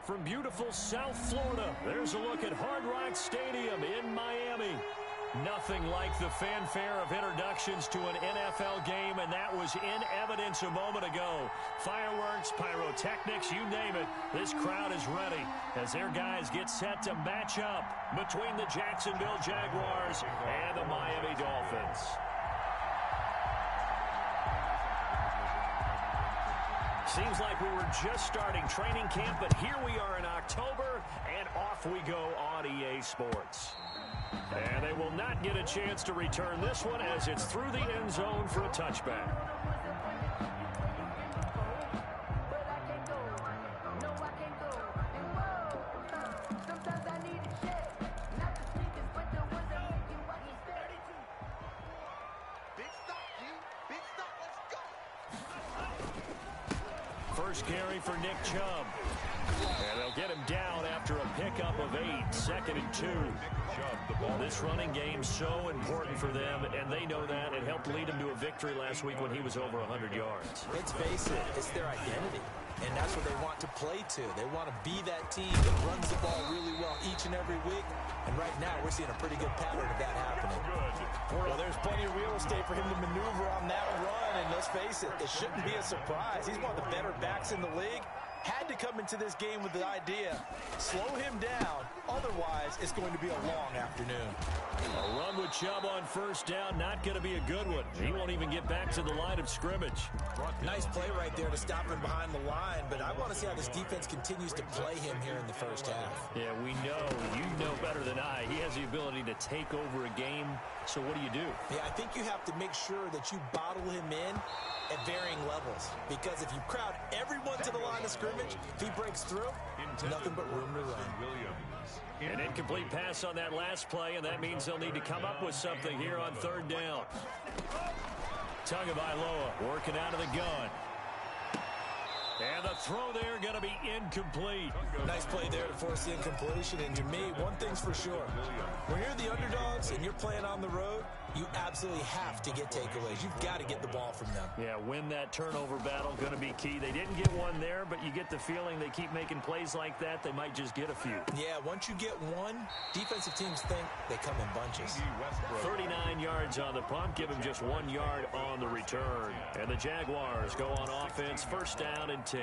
from beautiful South Florida. There's a look at Hard Rock Stadium in Miami. Nothing like the fanfare of introductions to an NFL game, and that was in evidence a moment ago. Fireworks, pyrotechnics, you name it. This crowd is ready as their guys get set to match up between the Jacksonville Jaguars and the Miami Dolphins. Seems like we were just starting training camp, but here we are in October, and off we go on EA Sports. And they will not get a chance to return this one as it's through the end zone for a touchback. First carry for Nick Chubb. And they'll get him down after a pickup of 8, 2nd and 2. This running game so important for them, and they know that. It helped lead them to a victory last week when he was over 100 yards. Let's face it, it's their identity, and that's what they want to play to. They want to be that team that runs the ball really well each and every week, and right now we're seeing a pretty good pattern of that happening. Well, there's plenty of real estate for him to maneuver on that run, and let's face it, it shouldn't be a surprise. He's one of the better backs in the league. Had to come into this game with the idea, slow him down, otherwise it's going to be a long afternoon. A run with Chubb on first down, not going to be a good one. He won't even get back to the line of scrimmage. Nice play right there to stop him behind the line, but I want to see how this defense continues to play him here in the first half. Yeah, we know. You know better than I. He has the ability to take over a game, so what do you do? Yeah, I think you have to make sure that you bottle him in at varying levels, because if you crowd everyone to the line of scrimmage, if he breaks through, nothing but room to run. An incomplete pass on that last play, and that means they'll need to come up with something here on third down. Tagovailoa working out of the gun. And the throw there going to be incomplete. Nice play there to force the incompletion. And to me, one thing's for sure. When you're the underdogs and you're playing on the road, you absolutely have to get takeaways. You've got to get the ball from them. Yeah, win that turnover battle, going to be key. They didn't get one there, but you get the feeling they keep making plays like that, they might just get a few. Yeah, once you get one, defensive teams think they come in bunches. 39 yards on the punt, give them just 1 yard on the return. And the Jaguars go on offense, first down and 10.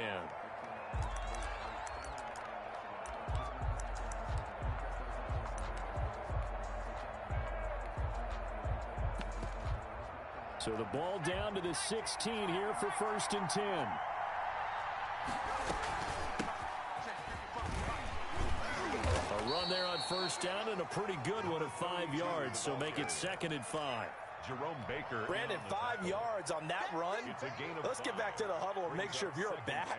So the ball down to the 16 here for first and 10. A run there on first down and a pretty good one of 5 yards, so make it 2nd and 5. Jerome Baker. Brandon, 5 yards on that run. Let's get back to the huddle and make sure if you're a back,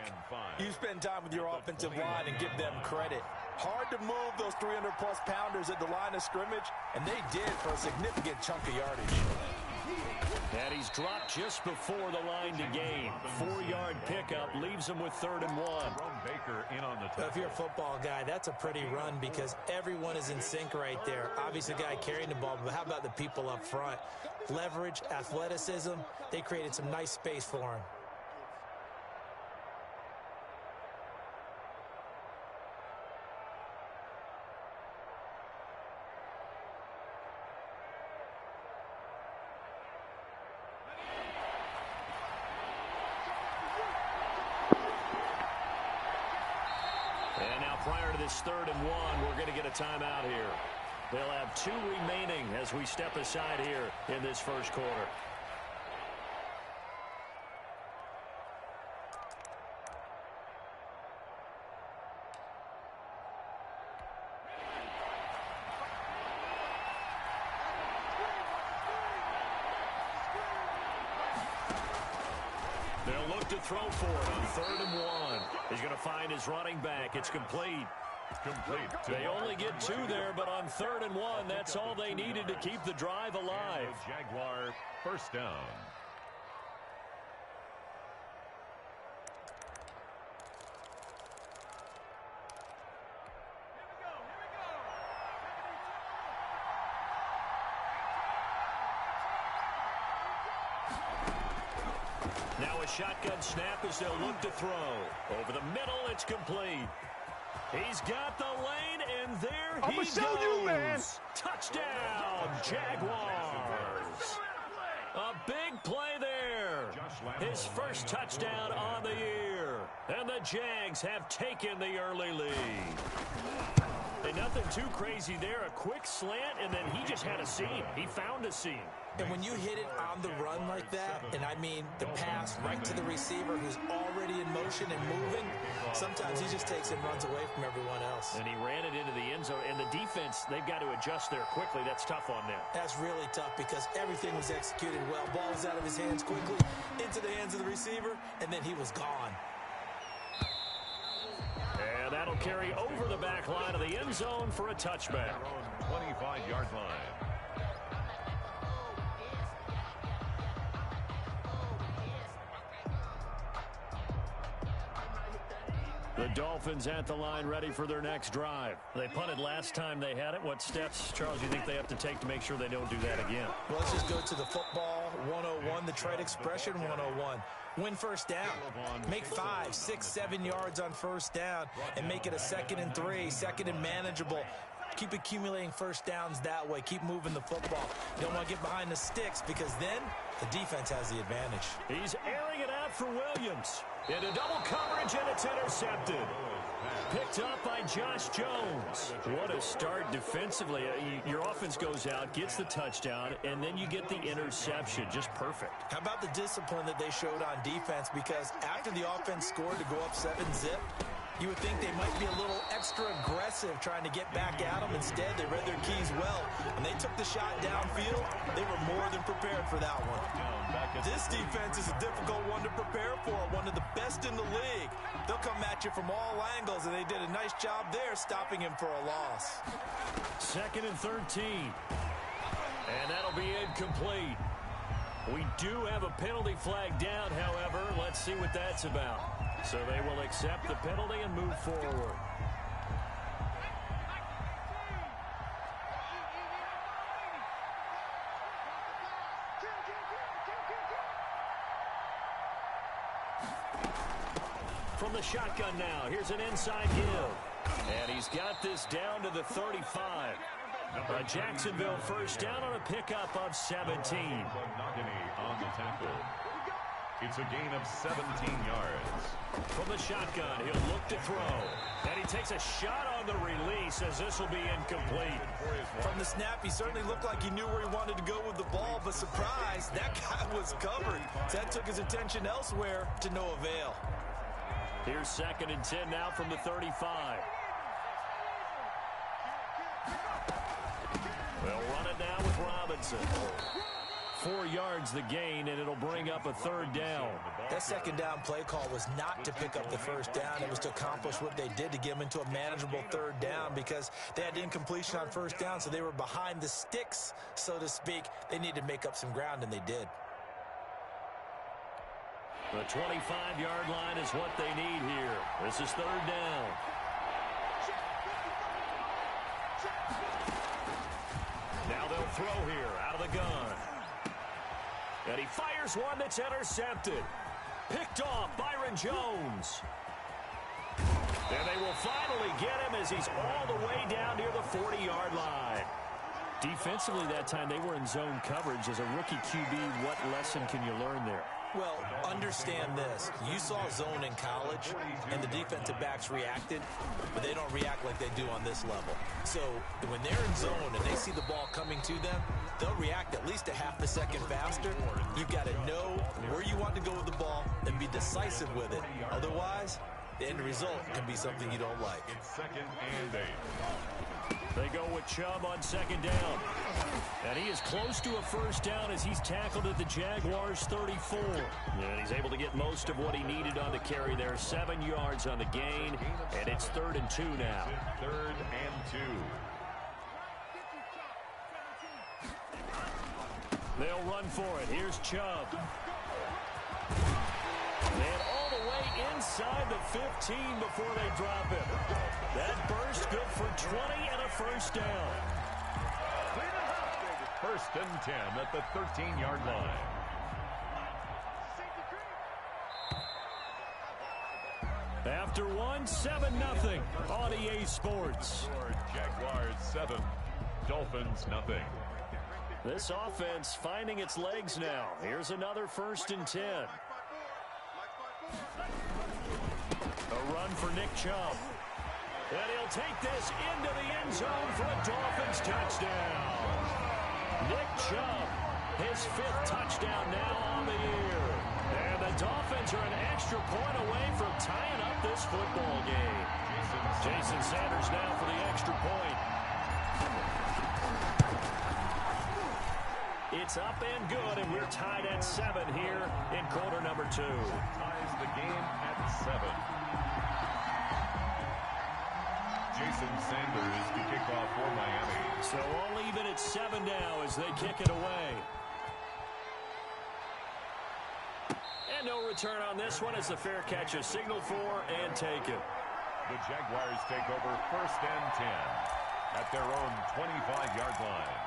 you spend time with your offensive line and give them credit. Hard to move those 300-plus pounders at the line of scrimmage, and they did for a significant chunk of yardage. And he's dropped just before the line to gain. 4-yard pickup leaves him with 3rd and 1. Baker in on the Well, if you're a football guy, that's a pretty run because everyone is in sync right there. Obviously, the guy carrying the ball, but how about the people up front? Leverage, athleticism, they created some nice space for him. And now prior to this 3rd and 1, we're going to get a timeout here. They'll have 2 remaining as we step aside here in this first quarter. They'll look to throw for it on 3rd and 1. He's going to find his running back. It's complete. They only get 2 there, but on 3rd and 1, that's all they needed to keep the drive alive. Jaguar first down. Now a shotgun snap as they'll look to throw. Over the middle, it's complete. He's got the lane, and there he goes. You, man. Touchdown, Jaguars. A big play there. His first touchdown on the year. And the Jags have taken the early lead. And nothing too crazy there. A quick slant, and then he just had a seam. He found a seam. And when you hit it on the run like that, and I mean the pass right to the receiver who's already in motion and moving, sometimes he just takes and runs away from everyone else. And he ran it into the end zone. And the defense, they've got to adjust there quickly. That's tough on them. That's really tough because everything was executed well. Ball was out of his hands quickly, into the hands of the receiver, and then he was gone. And that'll carry over the back line of the end zone for a touchback. 25-yard line. The Dolphins at the line ready for their next drive. They punted last time they had it. What steps, Charles, do you think they have to take to make sure they don't do that again? Well, let's just go to the football 101, the trade expression 101. Win first down. Make 5, 6, 7 yards on first down and make it a 2nd and 3, 2nd and manageable. Keep accumulating first downs that way. Keep moving the football. You don't want to get behind the sticks because then the defense has the advantage. He's airing it out for Williams. Into double coverage, and it's intercepted. Picked up by Josh Jones. What a start defensively. Your offense goes out, gets the touchdown, and then you get the interception. Just perfect. How about the discipline that they showed on defense? Because after the offense scored to go up 7-zip, you would think they might be a little extra aggressive trying to get back at them. Instead, they read their keys well. When they took the shot downfield, they were more than prepared for that one. This defense is a difficult one to prepare for, one of the best in the league. They'll come at you from all angles, and they did a nice job there stopping him for a loss. 2nd and 13. And that'll be incomplete. We do have a penalty flag down, however. Let's see what that's about. So they will accept the penalty and move forward. From the shotgun now, here's an inside give. And he's got this down to the 35. A Jacksonville first down on a pickup of 17. On the tackle. It's a gain of 17 yards. From the shotgun, he'll look to throw. And he takes a shot on the release as this will be incomplete. From the snap, he certainly looked like he knew where he wanted to go with the ball, but surprise, that guy was covered. So that took his attention elsewhere to no avail. Here's 2nd and 10 now from the 35. They'll run it now with Robinson. 4 yards the gain, and it'll bring up a 3rd down. That 2nd down play call was not to pick up the first down. It was to accomplish what they did to get them into a manageable 3rd down because they had incompletion on first down, so they were behind the sticks, so to speak. They needed to make up some ground, and they did. The 25-yard line is what they need here. This is 3rd down. Now they'll throw here out of the gun. And he fires one that's intercepted. Picked off Byron Jones. And they will finally get him as he's all the way down near the 40-yard line. Defensively that time, they were in zone coverage. As a rookie QB, what lesson can you learn there? Well, understand this. You saw zone in college, and the defensive backs reacted, but they don't react like they do on this level. So when they're in zone and they see the ball coming to them, they'll react at least a half a second faster. You've got to know where you want to go with the ball and be decisive with it. Otherwise, the end result can be something you don't like. It's 2nd and 8. They go with Chubb on 2nd down. And he is close to a first down as he's tackled at the Jaguars' 34. And he's able to get most of what he needed on the carry there. 7 yards on the gain, and it's 3rd and 2 now. 3rd and 2. They'll run for it. Here's Chubb. And all the way inside the 15 before they drop him. That burst good for 20 and a first down. 1st and 10 at the 13-yard line. After one, 7-0 on EA Sports. Jaguars 7, Dolphins 0. This offense finding its legs now. Here's another 1st and 10. A run for Nick Chubb. And he'll take this into the end zone for a Dolphins touchdown. Nick Chubb, his 5th touchdown now on the year. And the Dolphins are an extra point away from tying up this football game. Jason Sanders now for the extra point. It's up and good, and we're tied at 7 here in quarter number 2. Ties the game at 7. Jason Sanders to kick off for Miami. So all even at 7 now as they kick it away. And no return on this one as the fair catch is signaled for and taken. The Jaguars take over 1st and 10 at their own 25-yard line.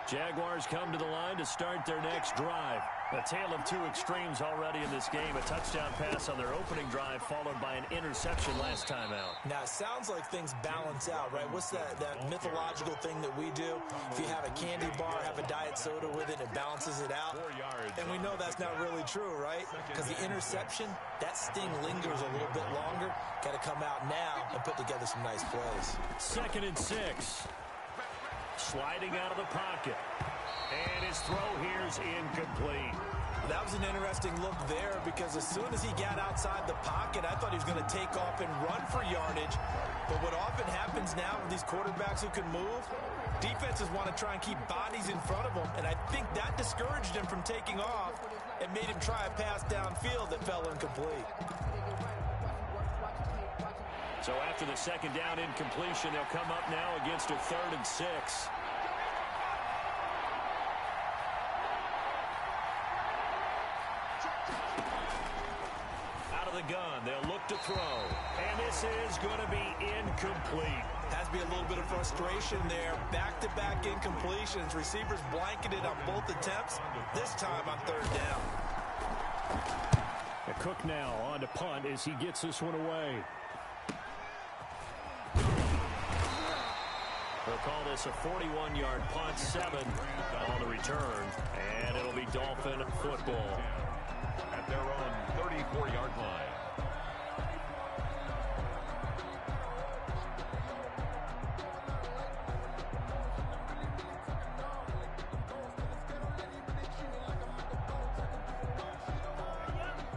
Jaguars come to the line to start their next drive. A tale of 2 extremes already in this game. A touchdown pass on their opening drive followed by an interception last time out. Now, it sounds like things balance out, right? What's that mythological thing that we do? If you have a candy bar, have a diet soda with it, it balances it out. 4 yards. And we know that's not really true, right? Because the interception, that sting lingers a little bit longer. Got to come out now and put together some nice plays. 2nd and 6. Sliding out of the pocket. And his throw here's incomplete. That was an interesting look there because as soon as he got outside the pocket, I thought he was going to take off and run for yardage. But what often happens now with these quarterbacks who can move, defenses want to try and keep bodies in front of them. And I think that discouraged him from taking off and made him try a pass downfield that fell incomplete. So after the 2nd down incompletion, they'll come up now against a 3rd and 6. Out of the gun, they'll look to throw. And this is going to be incomplete. Has to be a little bit of frustration there. Back-to-back incompletions. Receivers blanketed on both attempts. This time on 3rd down. Cook now on to punt as he gets this one away. They'll call this a 41-yard punt, 7 on the return, and it'll be Dolphin football. At their own 34-yard line.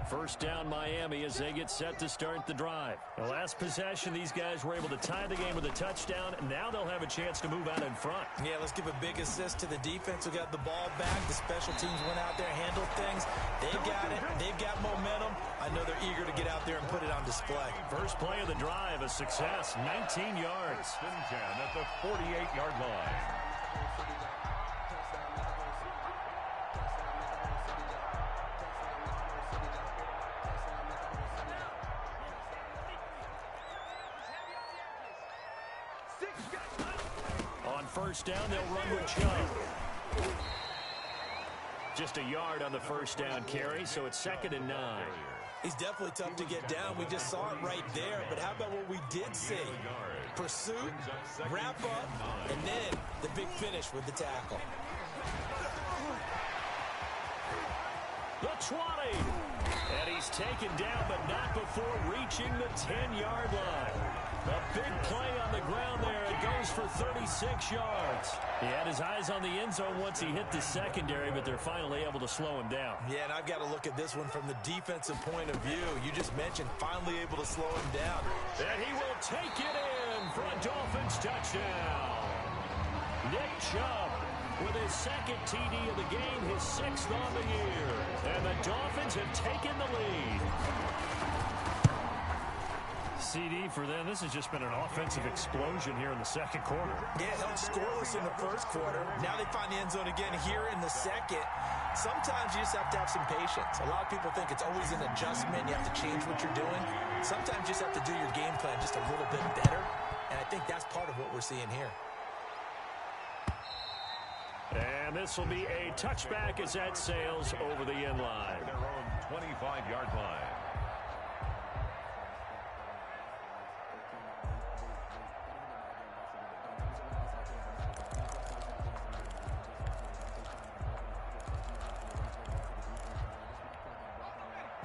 First down Miami as they get set to start the drive. The last possession, these guys were able to tie the game with a touchdown, and now they'll have a chance to move out in front. Yeah, let's give a big assist to the defense who got the ball back. The special teams went out there, handled things. They've got it. They've got momentum. I know they're eager to get out there and put it on display. First play of the drive, a success, 19 yards. 10 at the 48-yard line. First down, they'll run with Chubb. Just a yard on the first down carry, so it's 2nd and 9. He's definitely tough to get down. We just saw it right there. But how about what we did see? Pursuit, wrap up, and then the big finish with the tackle. The 20. And he's taken down, but not before reaching the 10-yard line. A big play on the ground there. It goes for 36 yards. He had his eyes on the end zone once he hit the secondary, but they're finally able to slow him down. Yeah, and I've got to look at this one from the defensive point of view. You just mentioned finally able to slow him down. And he will take it in for a Dolphins touchdown. Nick Chubb with his 2nd TD of the game, his 6th on the year. And the Dolphins have taken the lead. CD for them. This has just been an offensive explosion here in the 2nd quarter. Yeah, held scoreless in the 1st quarter. Now they find the end zone again here in the 2nd. Sometimes you just have to have some patience. A lot of people think it's always an adjustment. You have to change what you're doing. Sometimes you just have to do your game plan just a little bit better. And I think that's part of what we're seeing here. And this will be a touchback as that sails over the end line. Their own 25-yard line.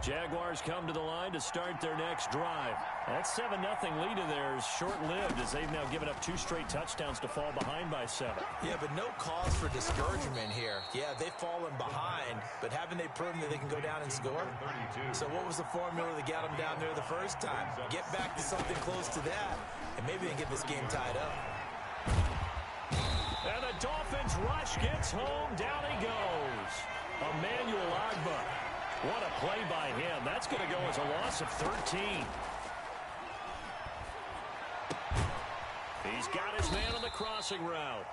Jaguars come to the line to start their next drive. That 7-0 lead of theirs short-lived as they've now given up 2 straight touchdowns to fall behind by 7. Yeah, but no cause for discouragement here. Yeah, they've fallen behind, but haven't they proven that they can go down and score? So what was the formula that got them down there the first time? Get back to something close to that, and maybe they can get this game tied up. And the Dolphins rush gets home. Down he goes. Emmanuel Ogbah. What a play by him. That's going to go as a loss of 13. He's got his man on the crossing route.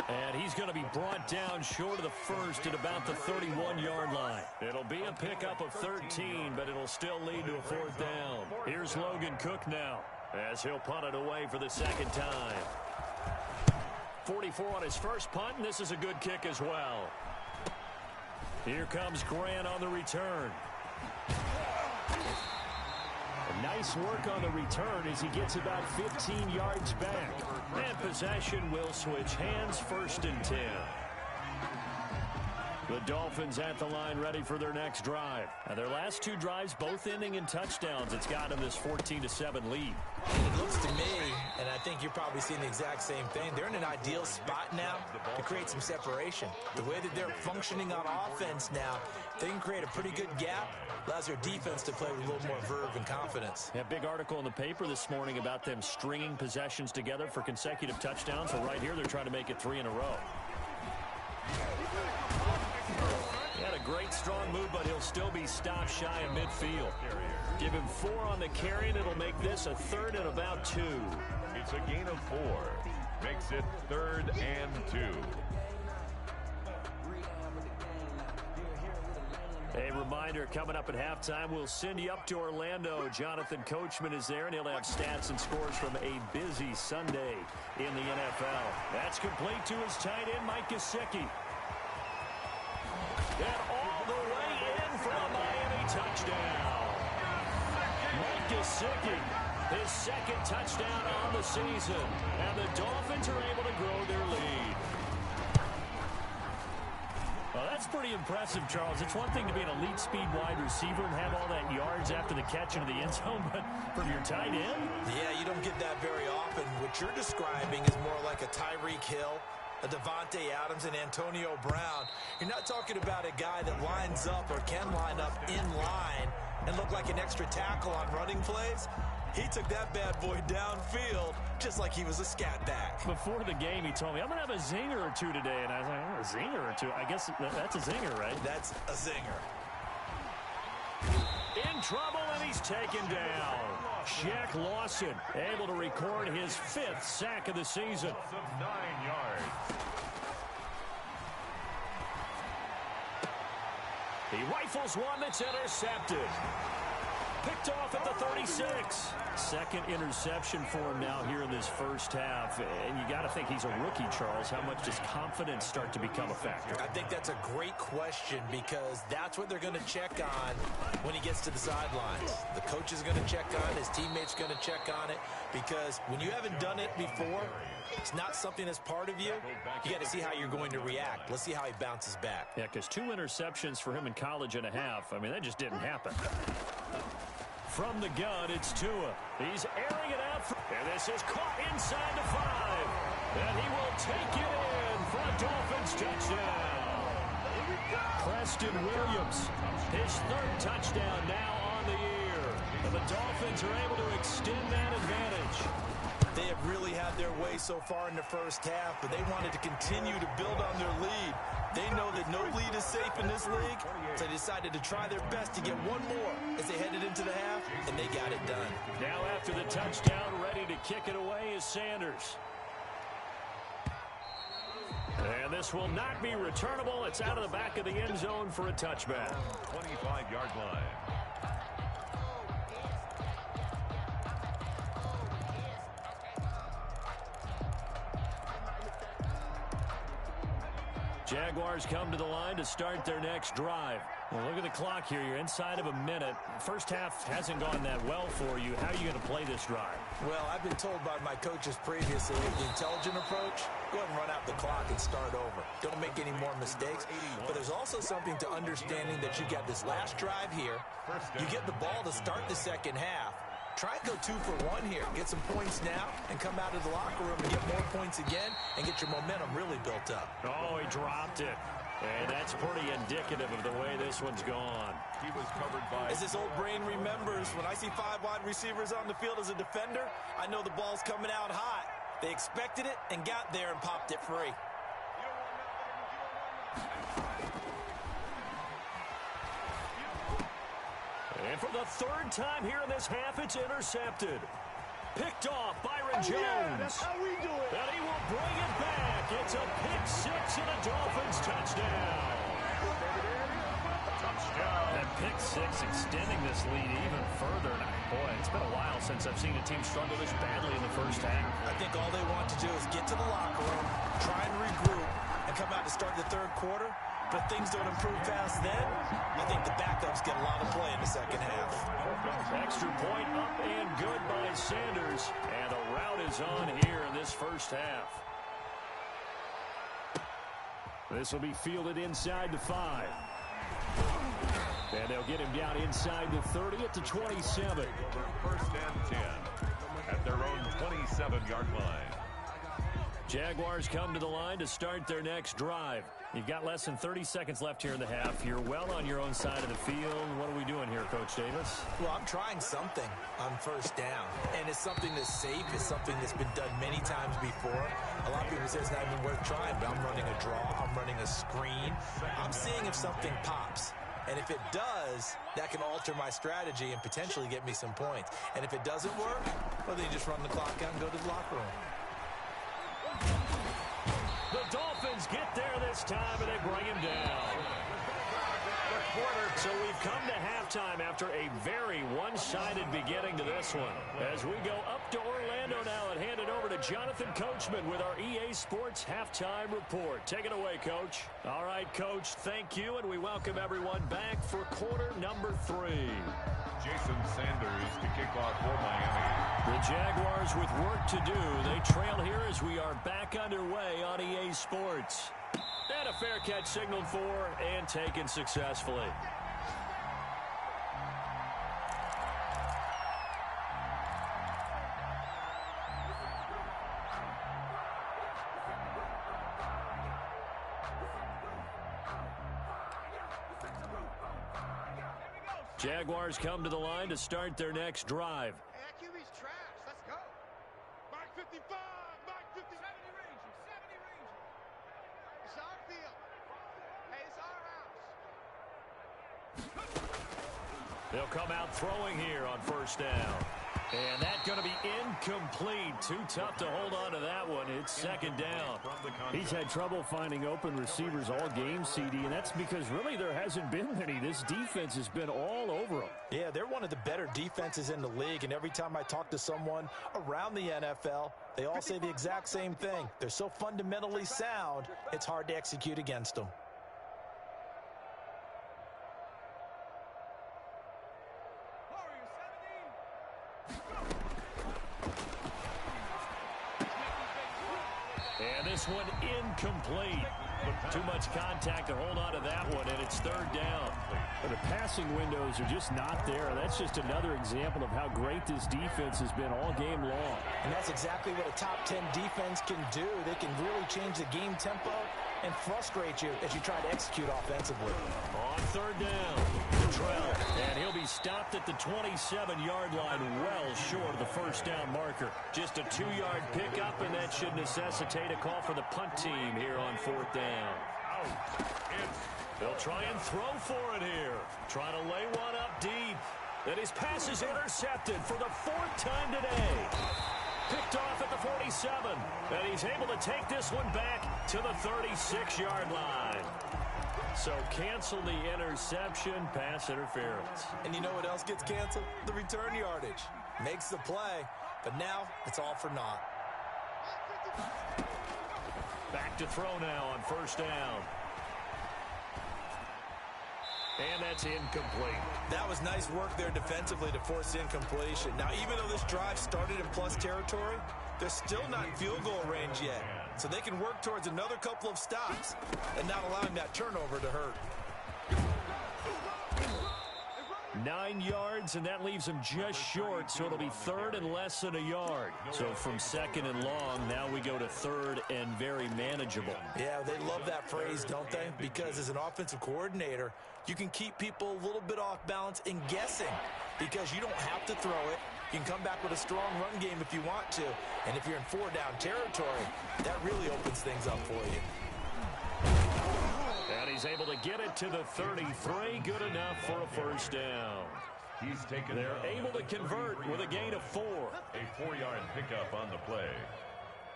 And he's going to be brought down short of the first at about the 31-yard line. It'll be a pickup of 13, but it'll still lead to a 4th down. Here's Logan Cook now as he'll punt it away for the second time. 44 on his first punt, and this is a good kick as well. Here comes Grant on the return. Nice work on the return as he gets about 15 yards back. And possession will switch hands, 1st and 10. The Dolphins at the line ready for their next drive. Now their last 2 drives both ending in touchdowns. It's got them this 14-7 lead. It looks to me, and I think you're probably seeing the exact same thing, they're in an ideal spot now to create some separation. The way that they're functioning on offense now, they can create a pretty good gap. Allows their defense to play with a little more verve and confidence. A big article in the paper this morning about them stringing possessions together for consecutive touchdowns. Well, right here, they're trying to make it 3 in a row. He had a great strong move, but he'll still be stopped shy of midfield. Give him 4 on the carry, and it'll make this a 3rd and about 2. It's a gain of 4. Makes it 3rd and 2. A reminder, coming up at halftime, we'll send you up to Orlando. Jonathan Coachman is there, and he'll have stats and scores from a busy Sunday in the NFL. That's complete to his tight end, Mike Gesicki. And all the way in for a Miami touchdown. Mike Gesicki, his 2nd touchdown on the season. And the Dolphins are able to grow their lead. Well, that's pretty impressive, Charles. It's one thing to be an elite speed wide receiver and have all that yards after the catch into the end zone, but from your tight end? Yeah, you don't get that very often. What you're describing is more like a Tyreek Hill, a Devontae Adams, and Antonio Brown. You're not talking about a guy that lines up or can line up in line and look like an extra tackle on running plays. He took that bad boy downfield just like he was a scat back. Before the game, he told me, I'm going to have a zinger or 2 today. And I was like, oh, a zinger or 2? I guess that's a zinger, right? That's a zinger. In trouble, and he's taken down. Shaq Lawson able to record his 5th sack of the season. 9 yards. He rifles one that's intercepted. Picked off at the 36. 2nd interception for him now here in this first half. And you got to think he's a rookie, Charles. How much does confidence start to become a factor? I think that's a great question because that's what they're going to check on when he gets to the sidelines. The coach is going to check on it. His teammates going to check on it because when you haven't done it before, it's not something that's part of you. You got to see how you're going to react. Let's see how he bounces back. Yeah, because 2 interceptions for him in college and a half. I mean, that just didn't happen. From the gun, it's Tua. He's airing it out. And this is caught inside the 5. And he will take it in for a Dolphins touchdown. Preston Williams, his 3rd touchdown now on the year. And the Dolphins are able to extend that advantage. They have really had their way so far in the first half, but they wanted to continue to build on their lead. They know that no lead is safe in this league, so they decided to try their best to get one more as they headed into the half, and they got it done. Now after the touchdown, ready to kick it away is Sanders. And this will not be returnable. It's out of the back of the end zone for a touchback. 25-yard line. Jaguars come to the line to start their next drive. Well, look at the clock here. You're inside of a minute. First half hasn't gone that well for you. How are you going to play this drive? Well, I've been told by my coaches previously the intelligent approach go ahead and run out the clock and start over. Don't make any more mistakes. But there's also something to understanding that you got this last drive here. You get the ball to start the second half. Try and go 2 for 1 here. Get some points now and come out of the locker room and get more points again and get your momentum really built up. Oh, he dropped it. And that's pretty indicative of the way this one's gone. He was covered by... As this old brain remembers, when I see 5 wide receivers on the field as a defender, I know the ball's coming out hot. They expected it and got there and popped it free. And for the 3rd time here in this half, it's intercepted. Picked off Byron Jones. Yeah, that's how we do it. And he will bring it back. It's a pick 6 and a Dolphins touchdown. That pick 6 extending this lead even further. Now, boy, it's been a while since I've seen a team struggle this badly in the first half. I think all they want to do is get to the locker room, try and regroup, and come out to start the 3rd quarter. But things don't improve fast then. I think the backups get a lot of play in the second half. Extra point up and good by Sanders. And the route is on here in this first half. This will be fielded inside the 5. And they'll get him down inside the 30 at the 27. 1st and 10 at their own 27-yard line. Jaguars come to the line to start their next drive. You've got less than 30 seconds left here in the half. You're well on your own side of the field. What are we doing here, Coach Davis? Well, I'm trying something on 1st down. And it's something that's safe. It's something that's been done many times before. A lot of people say it's not even worth trying, but I'm running a draw. I'm running a screen. I'm seeing if something pops. And if it does, that can alter my strategy and potentially get me some points. And if it doesn't work, well, then you just run the clock out and go to the locker room. The Dolphins get there this time, and they bring him down. So we've come to halftime after a very one-sided beginning to this one. As we go up to Orlando now and hand it over to Jonathan Coachman with our EA Sports Halftime Report. Take it away, Coach. All right, Coach, thank you, and we welcome everyone back for quarter number 3. Jason Sanders to kick off for Miami. The Jaguars with work to do. They trail here as we are back underway on EA Sports. And a fair catch signaled for and taken successfully. Jaguars come to the line to start their next drive. Hey, that QB's trash. Let's go. Mark 55. Mark 50. 70 range. 70 range. It's our field. Hey, it's our house. They'll come out throwing here on 1st down. And that's going to be incomplete. Too tough to hold on to that one. It's 2nd down. He's had trouble finding open receivers all game, CD, and that's because really there hasn't been many. This defense has been all over them. Yeah, they're one of the better defenses in the league, and every time I talk to someone around the NFL, they all say the exact same thing. They're so fundamentally sound, it's hard to execute against them. And this one incomplete. Too much contact to hold on to that one, and it's 3rd down. But the passing windows are just not there. That's just another example of how great this defense has been all game long. And that's exactly what a top 10 defense can do. They can really change the game tempo and frustrate you as you try to execute offensively. On 3rd down, Trell, and he'll be stopped at the 27-yard line, well short of the 1st down marker. Just a 2-yard pickup, and that should necessitate a call for the punt team here on 4th down. They'll try and throw for it here. Trying to lay one up deep. And his pass is intercepted for the 4th time today. Picked off at the 47. And he's able to take this one back to the 36-yard line. So cancel the interception, pass interference. And you know what else gets canceled? The return yardage. Makes the play, but now it's all for naught. Back to throw now on 1st down. And that's incomplete. That was nice work there defensively to force incompletion. Now, even though this drive started in plus territory, they're still not in field goal range yet. so they can work towards another couple of stops and not allowing that turnover to hurt. 9 yards, and that leaves him just short, so it'll be third and less than a yard. So from second and long, now we go to third and very manageable. Yeah, they love that phrase, don't they? Because as an offensive coordinator, you can keep people a little bit off balance and guessing because you don't have to throw it. You can come back with a strong run game if you want to. And if you're in 4-down territory, that really opens things up for you. And he's able to get it to the 33. Good enough for a first down. They're able to convert with a gain of 4. A 4-yard pickup on the play.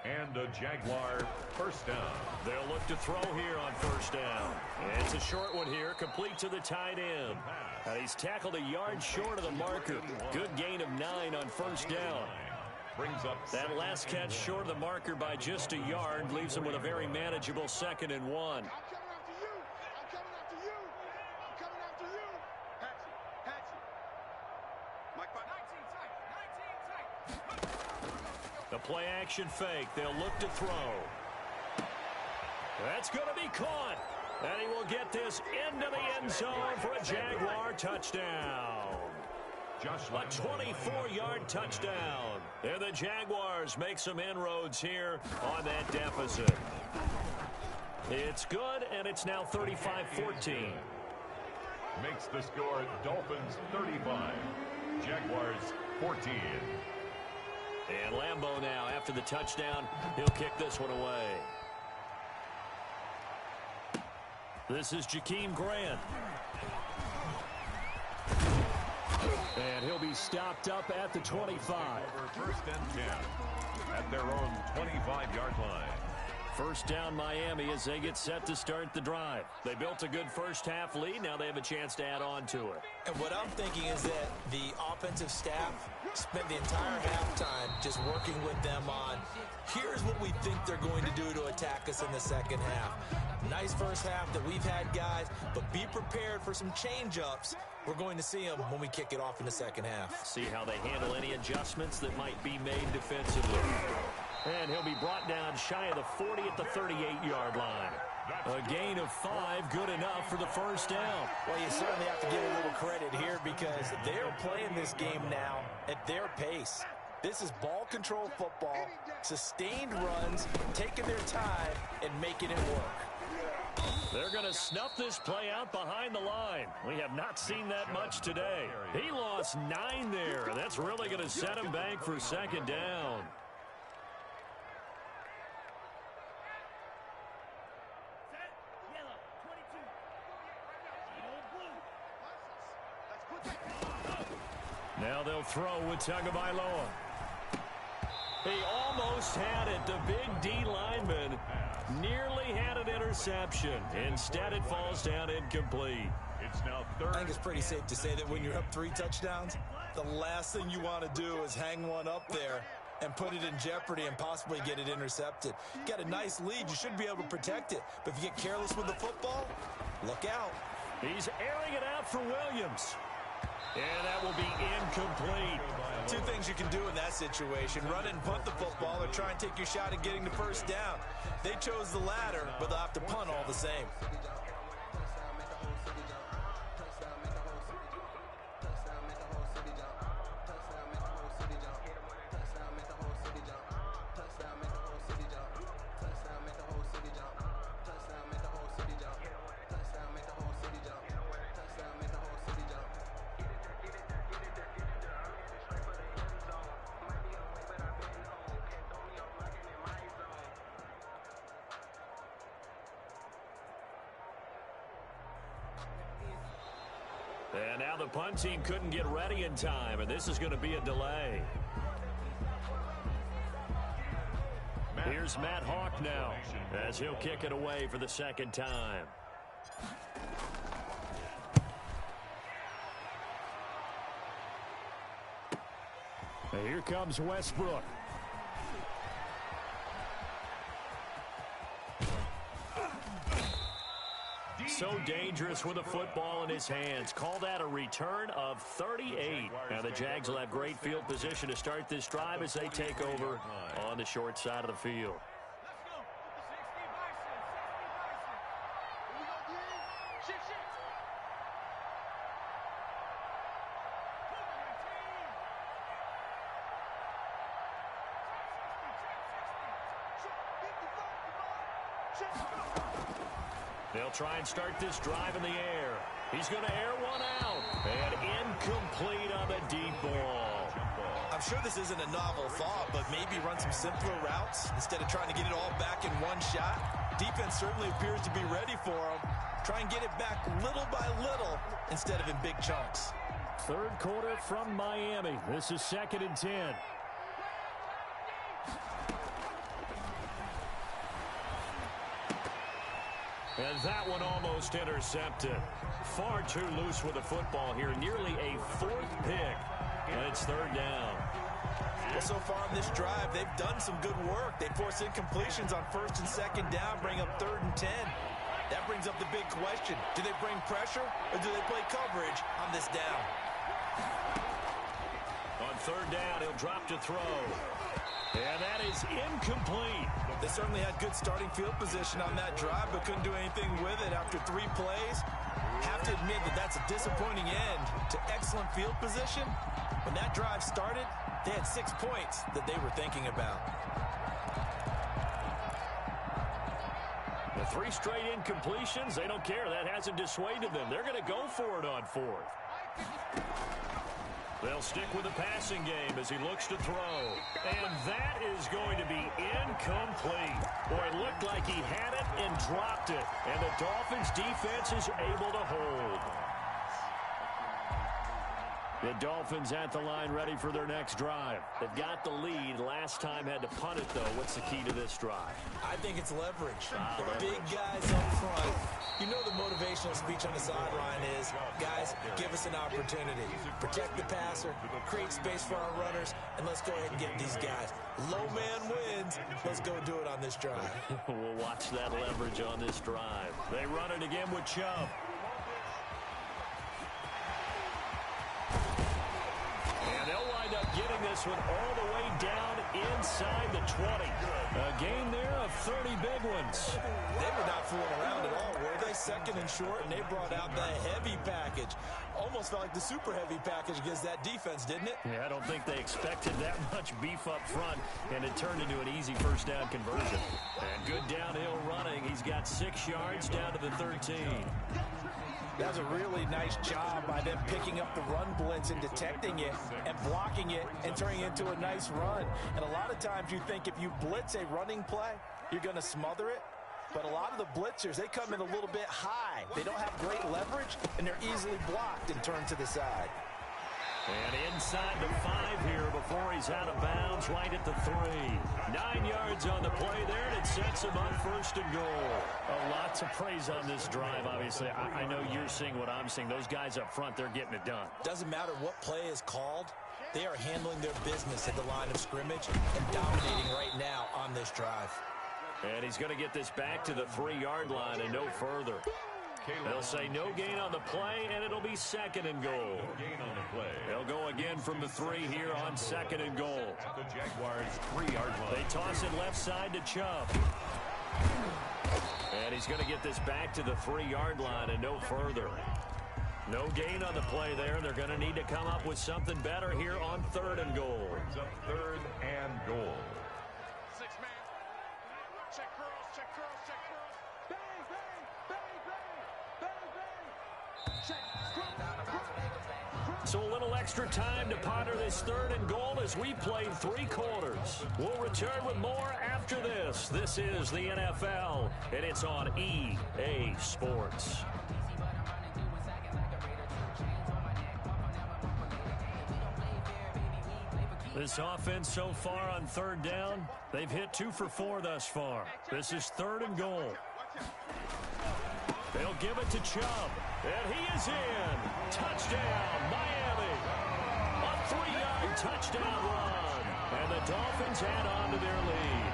And a Jaguar first down. They'll look to throw here on first down. It's a short one here, complete to the tight end. And he's tackled a yard short of the marker. Good gain of 9 on first down. Brings up that last catch short of the marker by just a yard leaves him with a very manageable 2nd and 1. The play action fake. They'll look to throw. That's going to be caught. And he will get this into the end zone for a Jaguar touchdown. A 24-yard touchdown. And the Jaguars make some inroads here on that deficit. It's good, and it's now 35-14. Makes the score Dolphins 35. Jaguars 14. And Lambeau now, after the touchdown, he'll kick this one away. This is Jakeem Grant. And he'll be stopped up at the 25. First and 10 at their own 25-yard line. First down Miami as they get set to start the drive. They built a good first-half lead. Now they have a chance to add on to it. And what I'm thinking is that the offensive staff spent the entire halftime just working with them on, here's what we think they're going to do to attack us in the second half. Nice first half that we've had, guys, but be prepared for some change-ups. We're going to see them when we kick it off in the second half. See how they handle any adjustments that might be made defensively. And he'll be brought down shy of the 40 at the 38-yard line. A gain of 5, good enough for the first down. Well, you certainly have to give a little credit here because they're playing this game now at their pace. This is ball control football, sustained runs, taking their time, and making it work. They're going to snuff this play out behind the line. We have not seen that much today. He lost 9 there. That's really going to set him back for second down. Now they'll throw with Tagovailoa. He almost had it. The big D lineman nearly had an interception. Instead, it falls down incomplete. It's now third. I think it's pretty safe to say that when you're up 3 touchdowns, the last thing you want to do is hang one up there and put it in jeopardy and possibly get it intercepted. You got a nice lead. You should be able to protect it. But if you get careless with the football, look out. He's airing it out for Williams. And that will be incomplete. 2 things you can do in that situation. Run and punt the football or try and take your shot at getting the first down. They chose the latter, but they'll have to punt all the same. And now the punt team couldn't get ready in time, and this is going to be a delay. Here's Matt Hawk now as he'll kick it away for the second time. And here comes Westbrook. So dangerous with a football in his hands. Call that a return of 38. Now the Jags will have great field position to start this drive as they take over on the short side of the field. They'll try and start this drive in the air. He's going to air one out. And incomplete on the deep ball. I'm sure this isn't a novel thought, but maybe run some simpler routes instead of trying to get it all back in one shot. Defense certainly appears to be ready for him. Try and get it back little by little instead of in big chunks. Third quarter from Miami. This is 2nd and 10. And that one almost intercepted. Far too loose with the football here. Nearly a 4th pick. And it's 3rd down. Well, so far on this drive, they've done some good work. They force incompletions on 1st and 2nd down, bring up 3rd and 10. That brings up the big question. Do they bring pressure or do they play coverage on this down? On 3rd down, he'll drop to throw. And that is incomplete. They certainly had good starting field position on that drive, but couldn't do anything with it after 3 plays. Have to admit that that's a disappointing end to excellent field position. When that drive started, they had 6 points that they were thinking about. The 3 straight incompletions, they don't care. That hasn't dissuaded them. They're going to go for it on 4th. They'll stick with the passing game as he looks to throw. And that is going to be incomplete. Boy, it looked like he had it and dropped it. And the Dolphins' defense is able to hold. The Dolphins at the line ready for their next drive. They've got the lead. Last time had to punt it, though. What's the key to this drive? I think it's leverage. The big guys up front. You know the motivational speech on the sideline is, guys, give us an opportunity. Protect the passer, create space for our runners, and let's go ahead and get these guys. Low man wins. Let's go do it on this drive. We'll watch that leverage on this drive. They run it again with Chubb. And they'll wind up getting this one all the way down inside the 20. A game there of 30 big ones. They were not fooling around at all, were they? 2nd and short, and they brought out the heavy package. Almost felt like the super heavy package against that defense, didn't it? Yeah, I don't think they expected that much beef up front, and it turned into an easy 1st down conversion. And good downhill running. He's got 6 yards down to the 13. That was a really nice job by them picking up the run blitz and detecting it and blocking it and turning it into a nice run. And a lot of times you think if you blitz a running play, you're going to smother it. But a lot of the blitzers, they come in a little bit high. They don't have great leverage, and they're easily blocked and turned to the side. And inside the 5 here before he's out of bounds, right at the 3. 9 yards on the play there, and it sets him up 1st and goal. Lots of praise on this drive, obviously. I know you're seeing what I'm seeing. Those guys up front, they're getting it done. Doesn't matter what play is called. They are handling their business at the line of scrimmage and dominating right now on this drive. And he's going to get this back to the 3-yard line and no further. They'll say no gain on the play, and it'll be 2nd and goal. They'll go again from the 3 here on 2nd and goal. The Jaguars' 3-yard line. They toss it left side to Chubb. And he's going to get this back to the 3-yard line and no further. No gain on the play there. They're going to need to come up with something better here on 3rd and goal. Brings up 3rd and goal. 6-man. Check curls, check curls, check curls. Bang, bang, bang, bang, bang, bang. Check. So a little extra time to ponder this 3rd and goal as we played 3 quarters. We'll return with more after this. This is the NFL, and it's on EA Sports. This offense so far on 3rd down, they've hit 2 for 4 thus far. This is 3rd and goal. They'll give it to Chubb, and he is in. Touchdown, Miami. A 3-yard touchdown run, and the Dolphins add on to their lead.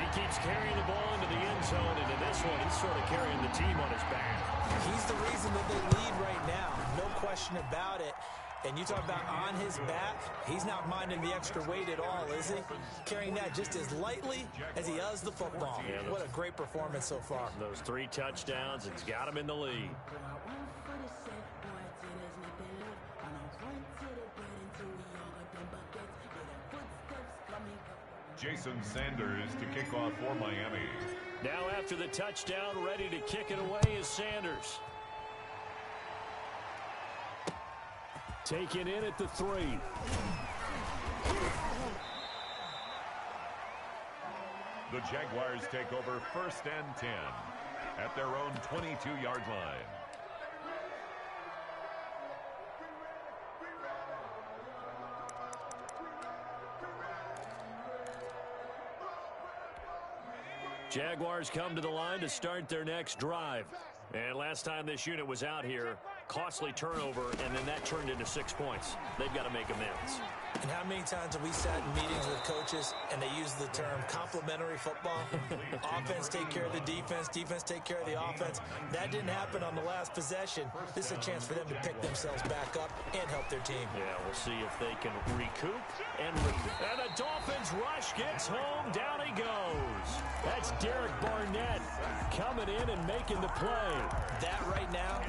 He keeps carrying the ball into the end zone, and in this one, he's sort of carrying the team on his back. He's the reason that they lead right now, no question about it. And you talk about on his back, he's not minding the extra weight at all, is he? Carrying that just as lightly as he does the football. Yeah, what a great performance so far. Those 3 touchdowns, it's got him in the lead. Jason Sanders to kick off for Miami. Now after the touchdown, ready to kick it away is Sanders. Taken in at the 3. The Jaguars take over 1st and 10 at their own 22-yard line. Jaguars come to the line to start their next drive. And last time this unit was out here, costly turnover, and then that turned into 6 points. They've got to make amends. And how many times have we sat in meetings with coaches and they use the term complementary football? Offense take care of the defense, defense take care of the offense. That didn't happen on the last possession. This is a chance for them to pick themselves back up and help their team. Yeah, we'll see if they can recoup and the Dolphins rush gets home. Down he goes. That's Derek Barnett coming in and making the play. That right now,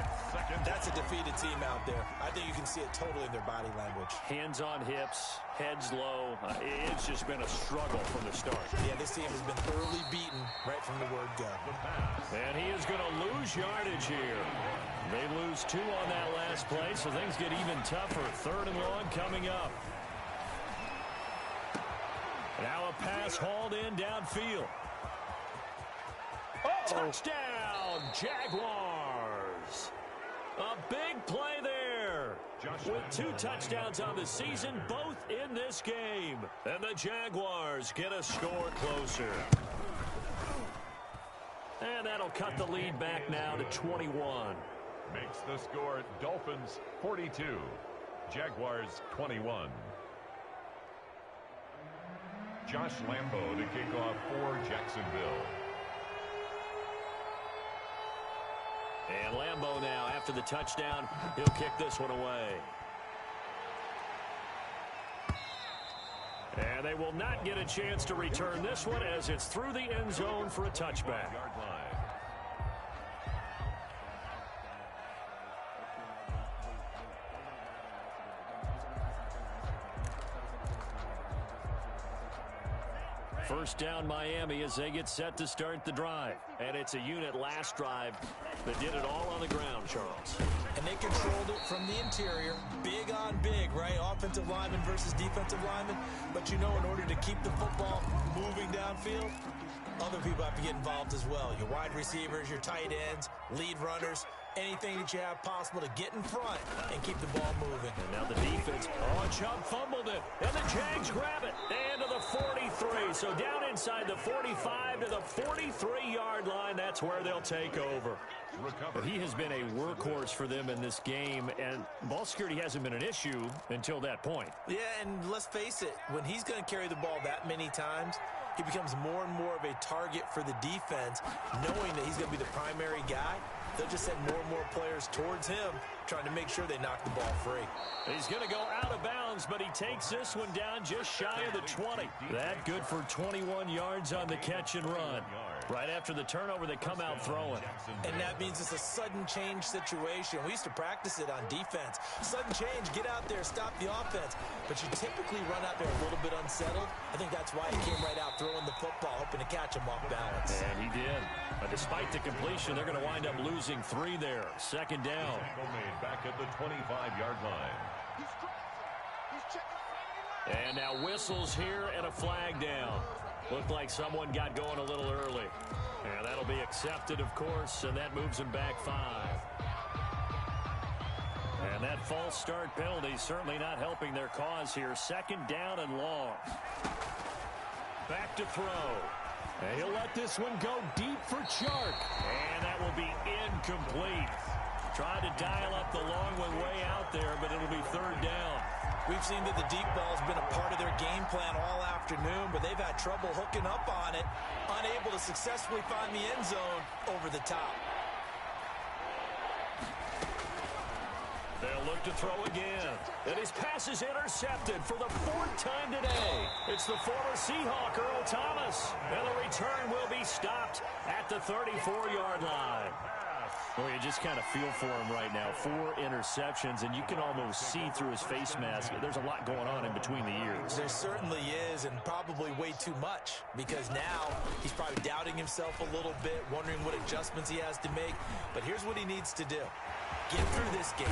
that's a defeated team out there. I think you can see it totally in their body language. Hands on hips, heads low. It's just been a struggle from the start. Yeah, this team has been thoroughly beaten right from the word go. And he is going to lose yardage here. They lose 2 on that last play, so things get even tougher. 3rd and long coming up. Now a pass hauled in downfield. Touchdown, Jaguars. A big play there. With 2 touchdowns on the season, both in this game. And the Jaguars get a score closer. And that'll cut the lead back now to 21. Makes the score Dolphins 42, Jaguars 21. Josh Lambo to kick off for Jacksonville. And Lambo now, after the touchdown, he'll kick this one away. And they will not get a chance to return this one as it's through the end zone for a touchback. First down Miami as they get set to start the drive. And it's a unit last drive that did it all on the ground, Charles. And they controlled it from the interior. Big on big, right? Offensive lineman versus defensive lineman. But you know, in order to keep the football moving downfield, other people have to get involved as well. Your wide receivers, your tight ends, lead runners, anything that you have possible to get in front and keep the ball moving. And now the defense. Oh, Chubb fumbled it. And the Jags grab it. And to the 43. So down inside the 45 to the 43-yard line. That's where they'll take over. He has been a workhorse for them in this game, and ball security hasn't been an issue until that point. Yeah, and let's face it, when he's going to carry the ball that many times, he becomes more and more of a target for the defense, knowing that he's going to be the primary guy. They'll just send more and more players towards him, trying to make sure they knock the ball free. He's going to go out of bounds, but he takes this one down just shy of the 20. That good for 21 yards on the catch and run. Right after the turnover, they come out throwing. And that means it's a sudden change situation. We used to practice it on defense. Sudden change, get out there, stop the offense. But you typically run out there a little bit unsettled. I think that's why he came right out throwing the football, hoping to catch him off balance. And he did. But despite the completion, they're going to wind up losing 3 there. 2nd down. Made back at the 25-yard line. And now whistles here and a flag down. Looked like someone got going a little early. And that'll be accepted, of course, and that moves them back 5. And that false start penalty certainly not helping their cause here. 2nd down and long. Back to throw. And he'll let this one go deep for Chark. And that will be incomplete. Tried to dial up the long one way out there, but it'll be 3rd down. We've seen that the deep ball has been a part of their game plan all afternoon, but they've had trouble hooking up on it, unable to successfully find the end zone over the top. They'll look to throw again. And his pass is intercepted for the 4th time today. It's the former Seahawk, Earl Thomas. And the return will be stopped at the 34-yard line. Well, you just kind of feel for him right now. 4 interceptions, and you can almost see through his face mask. There's a lot going on in between the ears. There certainly is, and probably way too much, because now he's probably doubting himself a little bit, wondering what adjustments he has to make. But here's what he needs to do. Get through this game.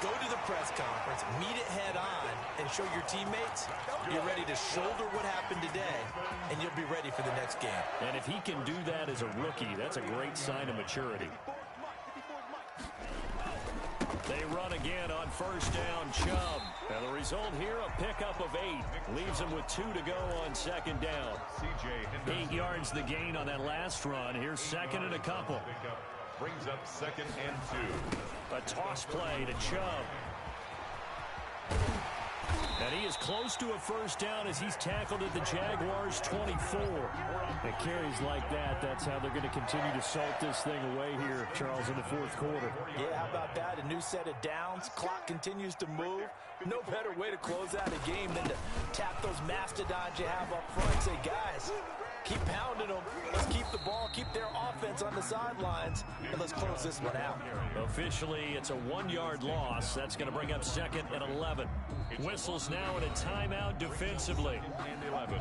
Go to the press conference, meet it head on, and show your teammates you're ready to shoulder what happened today, and you'll be ready for the next game. And if he can do that as a rookie, that's a great sign of maturity. They run again on first down, Chubb. And the result here, a pickup of 8. Leaves him with 2 to go on second down. 8 yards the gain on that last run. Here's second and a couple. Brings up second and 2. A toss play to Chubb. And he is close to a first down as he's tackled at the Jaguars' 24. And carries like that, that's how they're going to continue to salt this thing away here, Charles, in the fourth quarter. Yeah, how about that? A new set of downs. Clock continues to move. No better way to close out a game than to tap those mastodons you have up front and say, guys, keep pounding them. Let's keep the ball, keep their offense on the sidelines, and let's close this one out. Officially, it's a 1-yard loss. That's going to bring up second and 11. Whistles now in a timeout defensively.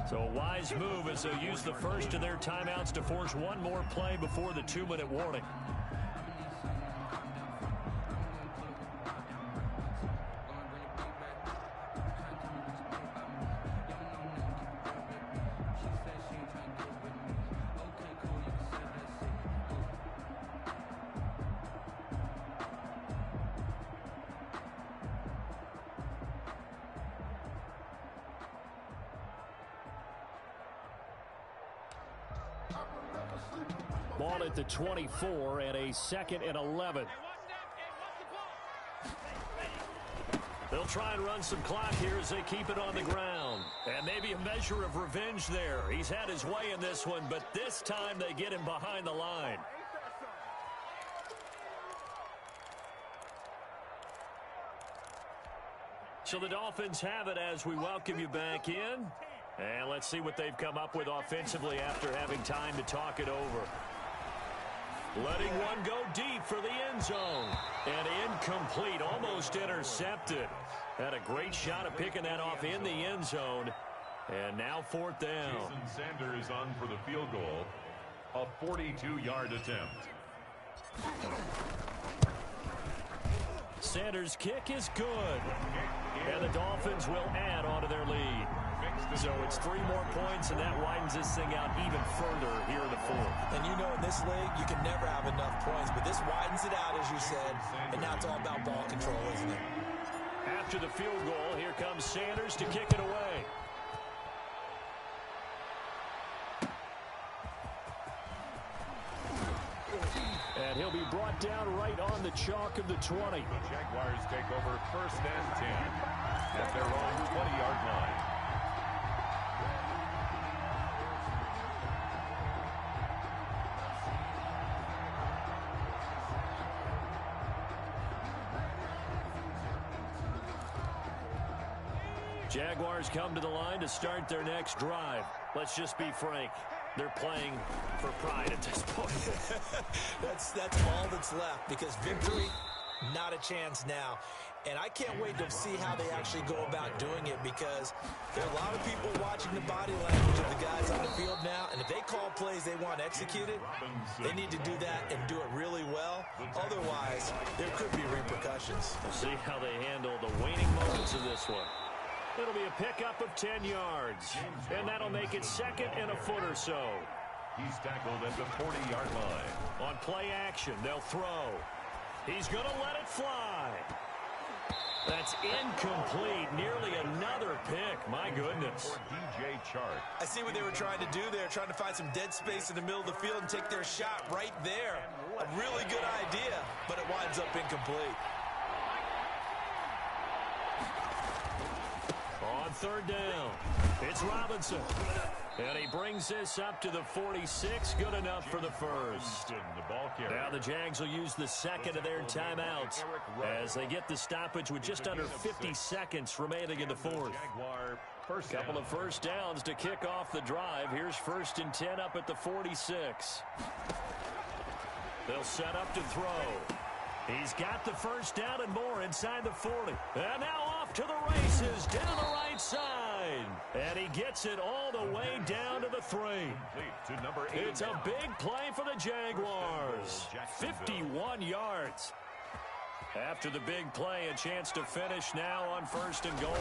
So a wise move as they'll use the first of their timeouts to force one more play before the 2-minute warning. Ball at the 24 and a second and 11. They'll try and run some clock here as they keep it on the ground. And maybe a measure of revenge there. He's had his way in this one, but this time they get him behind the line. So the Dolphins have it as we welcome you back in. And let's see what they've come up with offensively after having time to talk it over. Letting one go deep for the end zone. And incomplete, almost intercepted. Had a great shot at picking that off in the end zone. And now fourth down. Jason Sanders on for the field goal. A 42-yard attempt. Sanders' kick is good. And the Dolphins will add on to their lead. So it's 3 more points, and that widens this thing out even further here in the fourth. And you know, in this league, you can never have enough points, but this widens it out, as you said, and now it's all about ball control, isn't it? After the field goal, here comes Sanders to kick it away. And he'll be brought down right on the chalk of the 20. The Jaguars take over first and 10 at their own 20-yard line. Jaguars come to the line to start their next drive. Let's just be frank. They're playing for pride at this point. That's all that's left, because victory, not a chance now. And I can't wait to see how they actually go about doing it, because there are a lot of people watching the body language of the guys on the field now, and if they call plays they want executed, they need to do that and do it really well. Otherwise, there could be repercussions. We'll see how they handle the waning moments of this one. It'll be a pickup of 10 yards, and that'll make it second and a foot or so. He's tackled at the 40-yard line. On play action, they'll throw. He's going to let it fly. That's incomplete. Nearly another pick. My goodness. DJ Chark. I see what they were trying to do there, trying to find some dead space in the middle of the field and take their shot right there. A really good idea, but it winds up incomplete. On third down, it's Robinson. And he brings this up to the 46. Good enough for the first. Now the Jags will use the second of their timeouts as they get the stoppage with just under 50 seconds remaining in the fourth. Couple of first downs to kick off the drive. Here's first and 10 up at the 46. They'll set up to throw. He's got the first down and more inside the 40. And now off to the races down the right side. And he gets it all the way down to the 3. It's a big play for the Jaguars. 51 yards. After the big play, a chance to finish now on 1st and goal.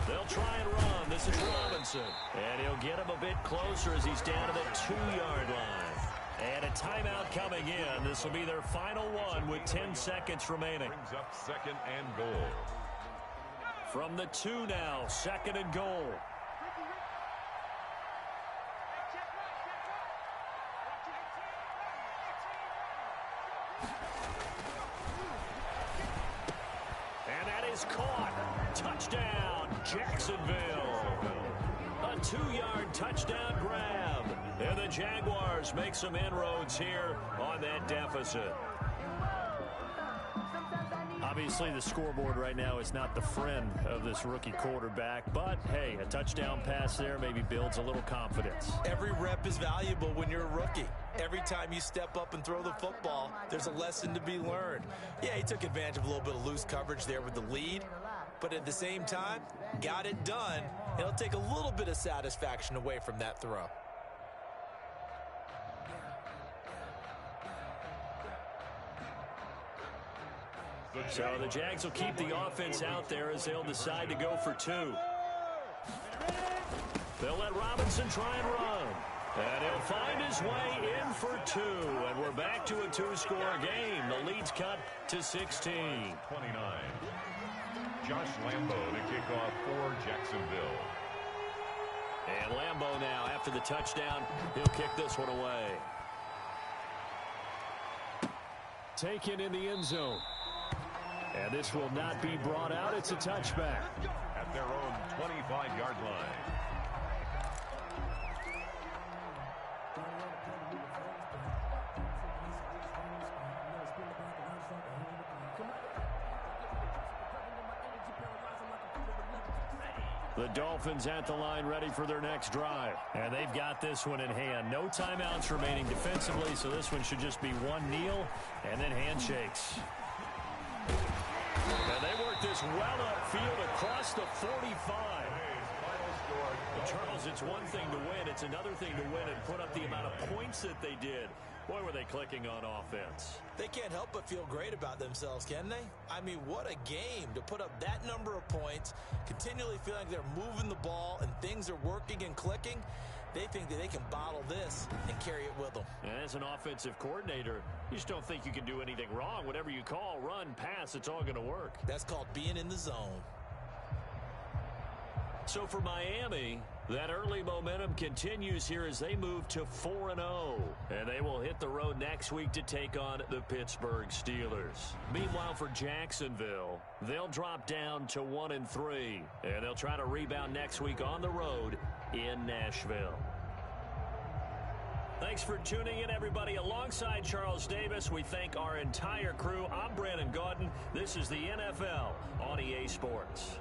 They'll try and run. This is Robinson. And he'll get him a bit closer as he's down to the 2-yard line. And a timeout coming in. This will be their final one with 10 seconds remaining. Brings up 2nd and goal. From the 2 now, 2nd and goal. And that is caught. Touchdown, Jacksonville. A 2-yard touchdown grab. And the Jaguars make some inroads here on that deficit. Obviously, the scoreboard right now is not the friend of this rookie quarterback. But, hey, a touchdown pass there maybe builds a little confidence. Every rep is valuable when you're a rookie. Every time you step up and throw the football, there's a lesson to be learned. Yeah, he took advantage of a little bit of loose coverage there with the lead. But at the same time, got it done. It'll take a little bit of satisfaction away from that throw. So the Jags will keep the offense out there as they'll decide to go for 2. They'll let Robinson try and run. And he'll find his way in for 2. And we're back to a 2-score game. The lead's cut to 16. 29. Josh Lambo to kick off for Jacksonville. And Lambo now, after the touchdown, he'll kick this one away. Taken in the end zone. And this will not be brought out. It's a touchback. At their own 25-yard line. The Dolphins at the line ready for their next drive. And they've got this one in hand. No timeouts remaining defensively, so this one should just be one kneel and then handshakes. And they work this well upfield across the 45. Charles, it's one thing to win. It's another thing to win and put up the amount of points that they did. Boy, were they clicking on offense. They can't help but feel great about themselves, can they? I mean, what a game to put up that number of points, continually feeling like they're moving the ball and things are working and clicking. They think that they can bottle this and carry it with them. And as an offensive coordinator, you just don't think you can do anything wrong. Whatever you call, run, pass, it's all going to work. That's called being in the zone. So for Miami, that early momentum continues here as they move to 4-0. And they will hit the road next week to take on the Pittsburgh Steelers. Meanwhile, for Jacksonville, they'll drop down to 1-3. And they'll try to rebound next week on the road in Nashville. Thanks for tuning in, everybody. Alongside Charles Davis, we thank our entire crew. I'm Brandon Gaudin. This is the NFL on EA Sports.